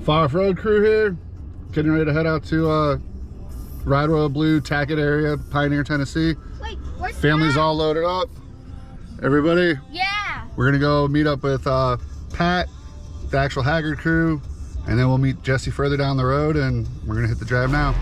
F.A.R. Off-Road crew here, getting ready to head out to Ride Royal Blue, Tackett area, Pioneer, Tennessee. Wait, where's Family's all loaded up. Everybody? Yeah. We're gonna go meet up with Pat, the actual Haggard crew, and then we'll meet Jesse further down the road, and we're gonna hit the drive now.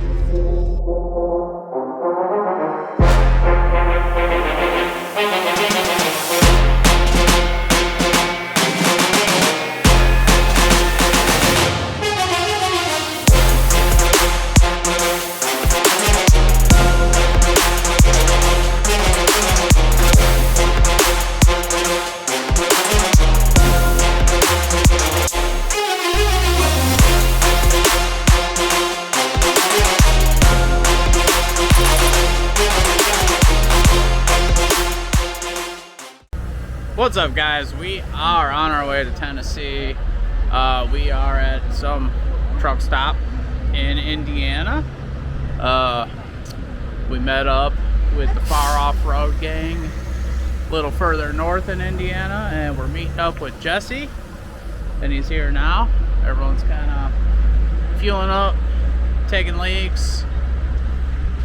What's up, guys? We are on our way to Tennessee. We are at some truck stop in Indiana. We met up with the F.A.R. off-road gang a little further north in Indiana, and we're meeting up with Jesse, and he's here now. Everyone's kind of fueling up, taking leaks.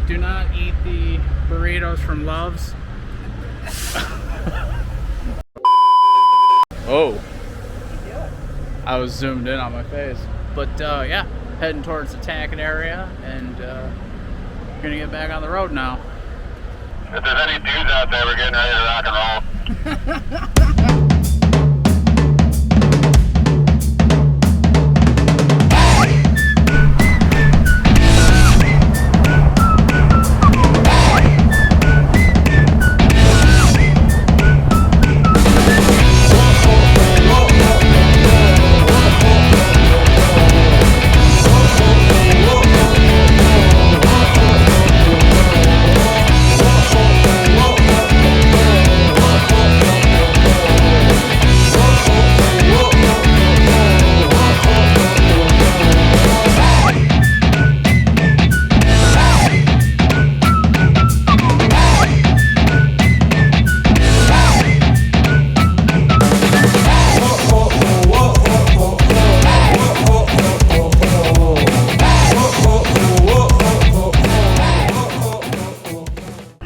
Do not eat the burritos from Love's. Oh, I was zoomed in on my face. But yeah, heading towards the Tackett area, and gonna get back on the road now. If there's any dudes out there, we're getting ready to rock and roll.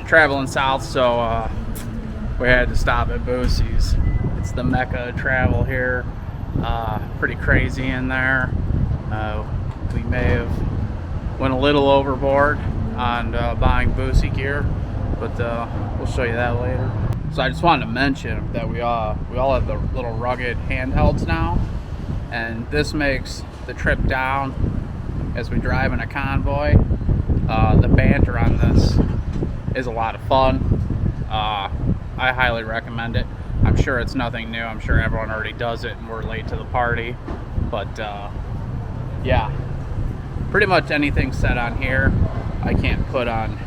Traveling south, so we had to stop at Boosie's. It's the mecca of travel here. Pretty crazy in there. We may have went a little overboard on buying Boosie gear, but we'll show you that later. So I just wanted to mention that we all have the little rugged handhelds now, and this makes the trip down as we drive in a convoy. The banter on this is a lot of fun. I highly recommend it. I'm sure it's nothing new. I'm sure everyone already does it and we're late to the party. But yeah, pretty much anything said on here, I can't put on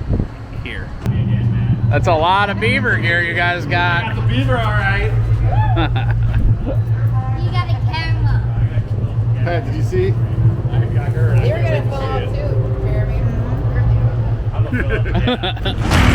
here. That's a lot of beaver gear you guys got. Got the beaver, all right. You got a camera. Pat, did you see? I got her. You're gonna fall out too, Jeremy. I'm a Philip.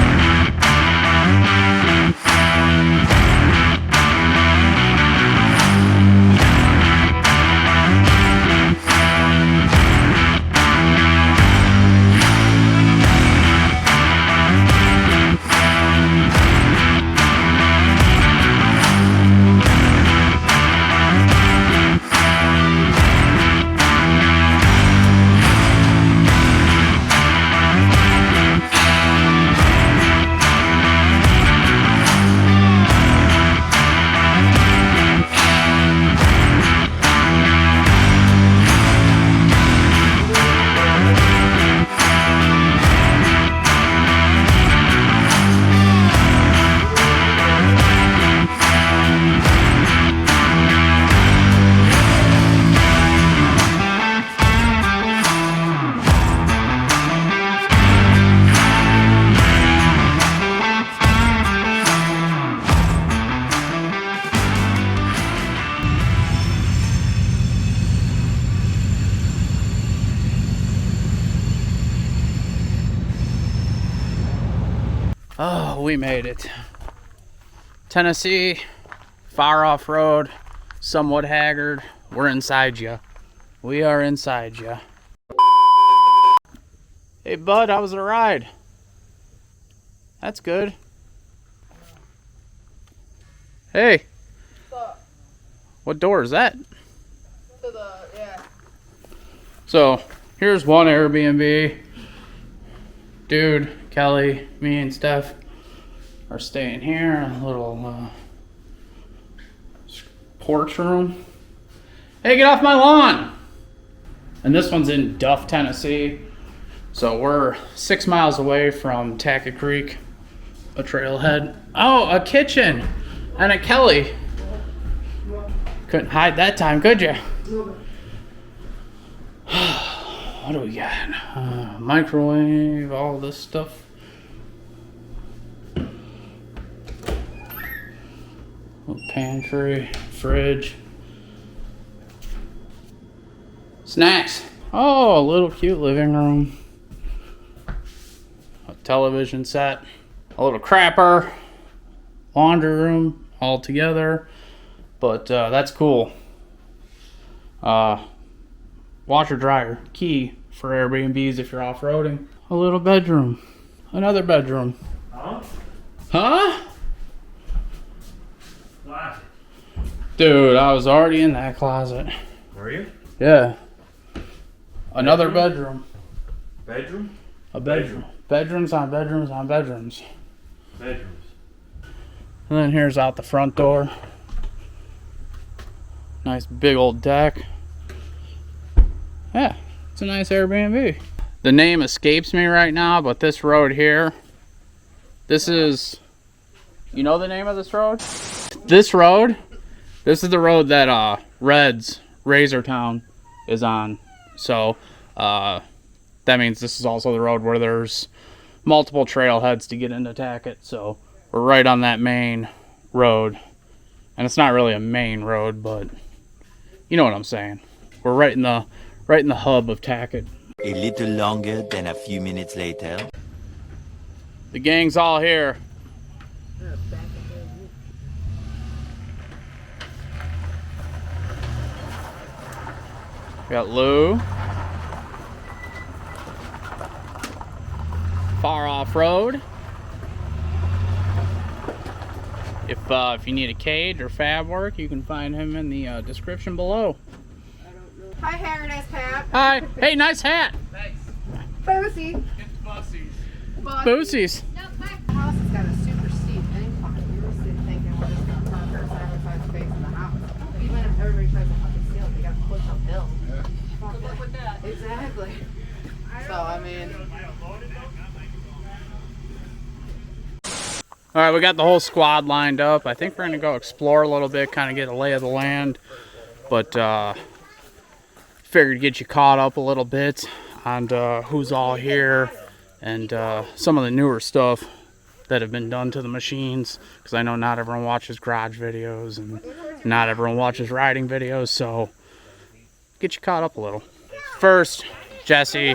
Oh, we made it. Tennessee, F.A.R. off-road, somewhat Haggard. We're inside you. We are inside, yeah. Hey, bud, how was the ride? That's good. Hey. What's up? What door is that? To the, yeah. So, here's one Airbnb. Dude, Kelly, me, and Steph are staying here in a little porch room. Hey, get off my lawn! And this one's in Duff, Tennessee. So we're 6 miles away from Tackett Creek, a trailhead. Oh, a kitchen and a Kelly. Couldn't hide that time, could you? What do we got? Microwave, all this stuff. Pantry, fridge. Snacks. Oh, a little cute living room. A television set. A little crapper. Laundry room all together. But that's cool. Washer dryer. Key for Airbnbs if you're off-roading. A little bedroom. Another bedroom. Huh? Huh? What? Dude, I was already in that closet. Were you? Yeah. Another bedroom. Bedroom? A bedroom. Bedrooms on bedrooms on bedrooms. Bedrooms. And then here's out the front door. Nice big old deck. Yeah, it's a nice Airbnb. The name escapes me right now, but this road here, this is, you know the name of this road? This road, this is the road that Red's Razortown is on. So that means this is also the road where there's multiple trailheads to get into Tackett. So we're right on that main road. And it's not really a main road, but you know what I'm saying. We're right in the hub of Tackett. A little longer than a few minutes later. The gang's all here. We got Lou. F.A.R Off-Road. If you need a cage or fab work, you can find him in the description below. Hi, Haggard ass Pat. Hi. Hey, nice hat. Boosie. It's bussies. Boosies. The house has got a super steep incline. We were sitting thinking we're just going to park our side-by-side space in the house. Even if everybody tries to fucking steal it, they got to push uphill. Good luck with that. Exactly. So, I mean... All right, we got the whole squad lined up. I think we're going to go explore a little bit, kind of get a lay of the land. But figured to get you caught up a little bit on who's all here and some of the newer stuff that have been done to the machines. Because I know not everyone watches garage videos and not everyone watches riding videos. So get you caught up a little. First, Jesse,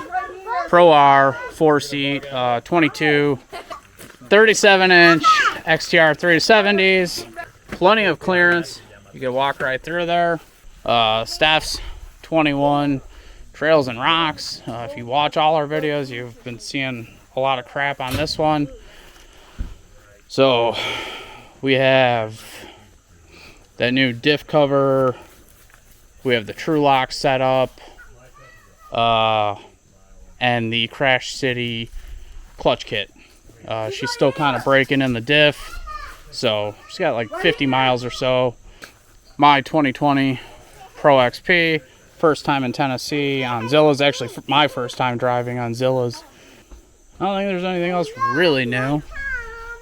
Pro R, 4-seat, 22. 37-inch XTR 370s, plenty of clearance. You can walk right through there. Steph's 21 Trails and Rocks. If you watch all our videos, you've been seeing a lot of crap on this one. So we have that new diff cover. We have the True Lock set up, and the Crash City clutch kit. She's still kind of breaking in the diff, so she's got like 50 miles or so. My 2020 Pro XP, first time in Tennessee on Zillas. Actually, my first time driving on Zillas. I don't think there's anything else really new,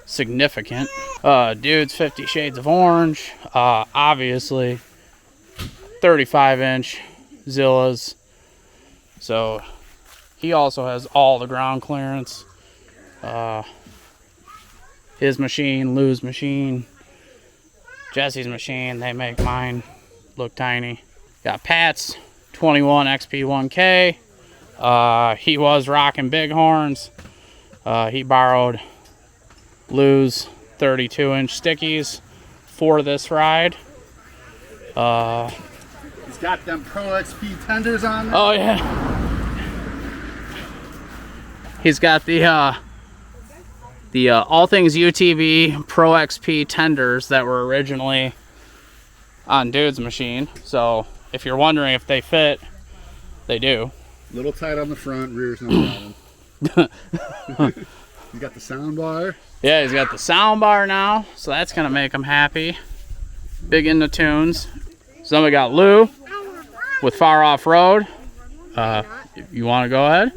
significant. Dude's 50 Shades of Orange, obviously 35-inch Zillas. So he also has all the ground clearance. His machine, Lou's machine, Jesse's machine, they make mine look tiny. Got Pat's 21 XP1K. He was rocking bighorns. He borrowed Lou's 32-inch stickies for this ride. He's got them Pro XP tenders on there. Oh yeah. He's got the All Things UTV Pro XP tenders that were originally on Dude's machine. So if you're wondering if they fit, they do. Little tight on the front, rear's no problem. You got the sound bar. Yeah, he's got the sound bar now, so that's gonna make him happy. Big into tunes. So then we got Lou with Far Off Road. You want to go ahead?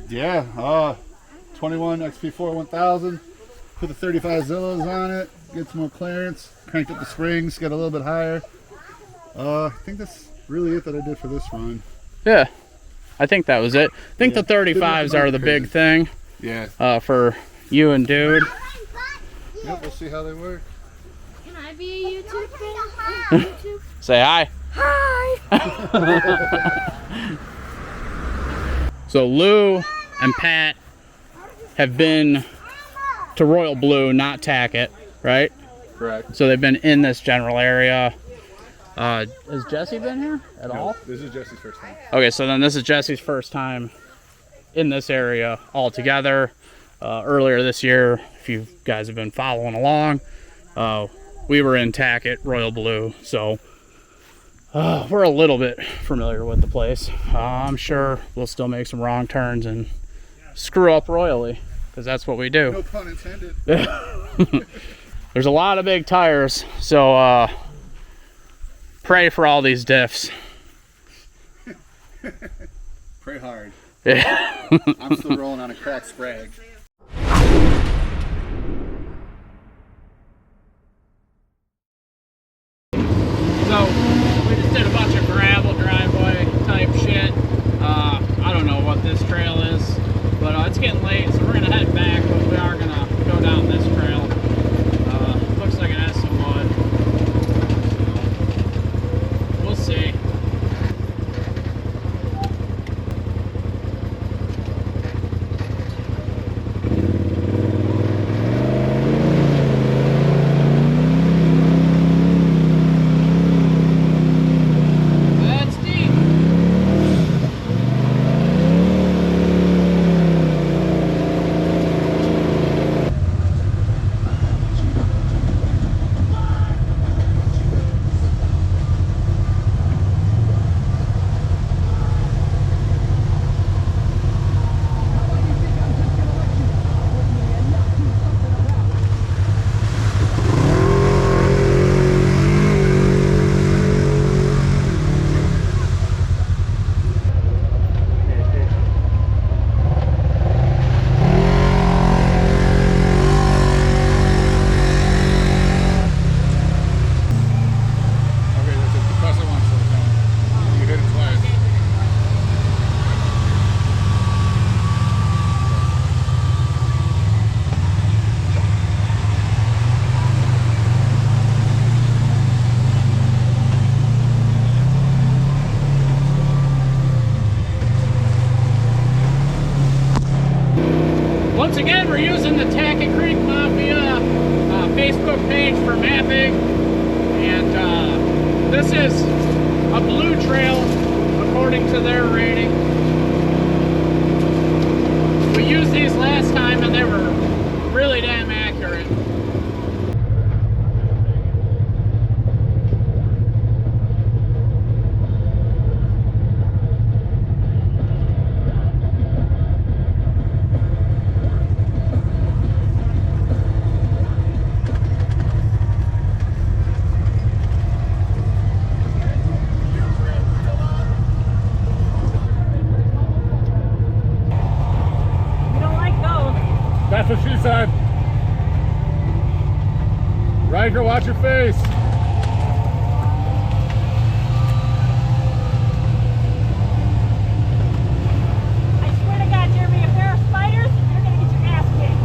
Yeah, 21 XP4 1000. Put the 35 Zillows on it. Get some more clearance. Cranked up the springs. Get a little bit higher. I think that's really it that I did for this run. Yeah, I think that was it. I think the 35s are the big thing. Yeah. For you and Dude. Yep, we'll see how they work. Can I be a YouTube fan? Say hi. So Lou and Pat have been to Royal Blue, not Tackett, right? Correct. So they've been in this general area. Has Jesse been here at all? This is Jesse's first time. Okay, so then this is Jesse's first time in this area altogether. Earlier this year, if you guys have been following along, we were in Tackett, Royal Blue, so we're a little bit familiar with the place. I'm sure we'll still make some wrong turns and screw up royally, because that's what we do. No pun intended. There's a lot of big tires, so pray for all these diffs. Pray hard. Yeah. I'm still rolling on a cracked Sprague. So we just did a bunch of gravel driveway type shit. I don't know what this trail is, but it's getting late, so we're gonna head back, but we are gonna go down this trail. Looks like it has some mud. So we'll see. That's deep. Okay, that's it. Press it once. You hit it twice. Once again, we're using the Tackett Creek Mafia Facebook page for mapping, and this is a blue trail according to their rating. We used these last time and they were really damn accurate. That's what she said. Riker, watch your face. I swear to God, Jeremy, if there are spiders, you're gonna get your ass kicked.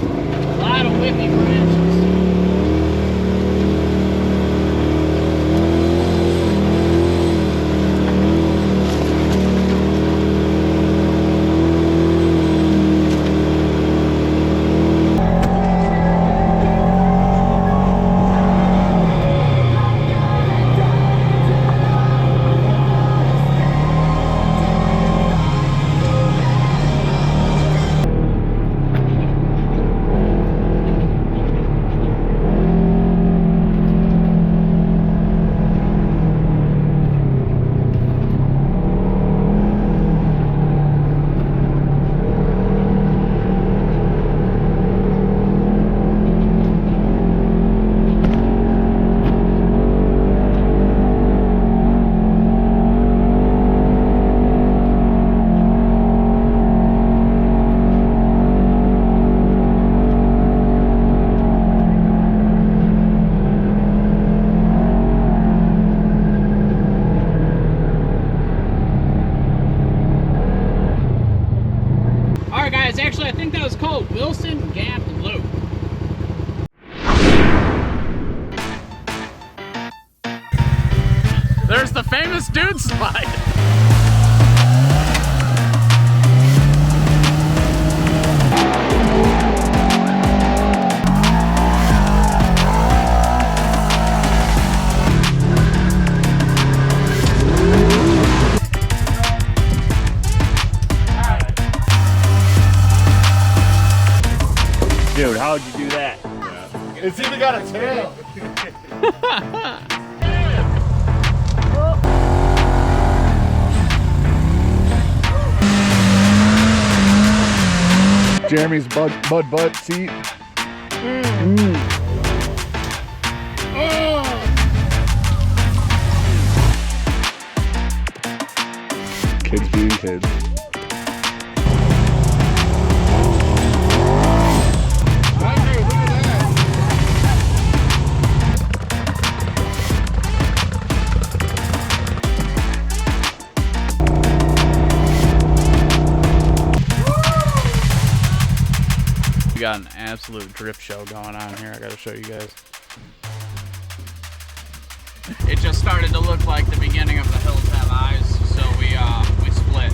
A lot of whippy branches. Actually, I think that was called Wilson Gap Loop. There's the famous dude slide. Dude, how'd you do that? It's even got a tail. Jeremy's butt seat. Kids being kids. We got an absolute drift show going on here. I gotta show you guys. It just started to look like the beginning of The Hills Have Eyes, so we split.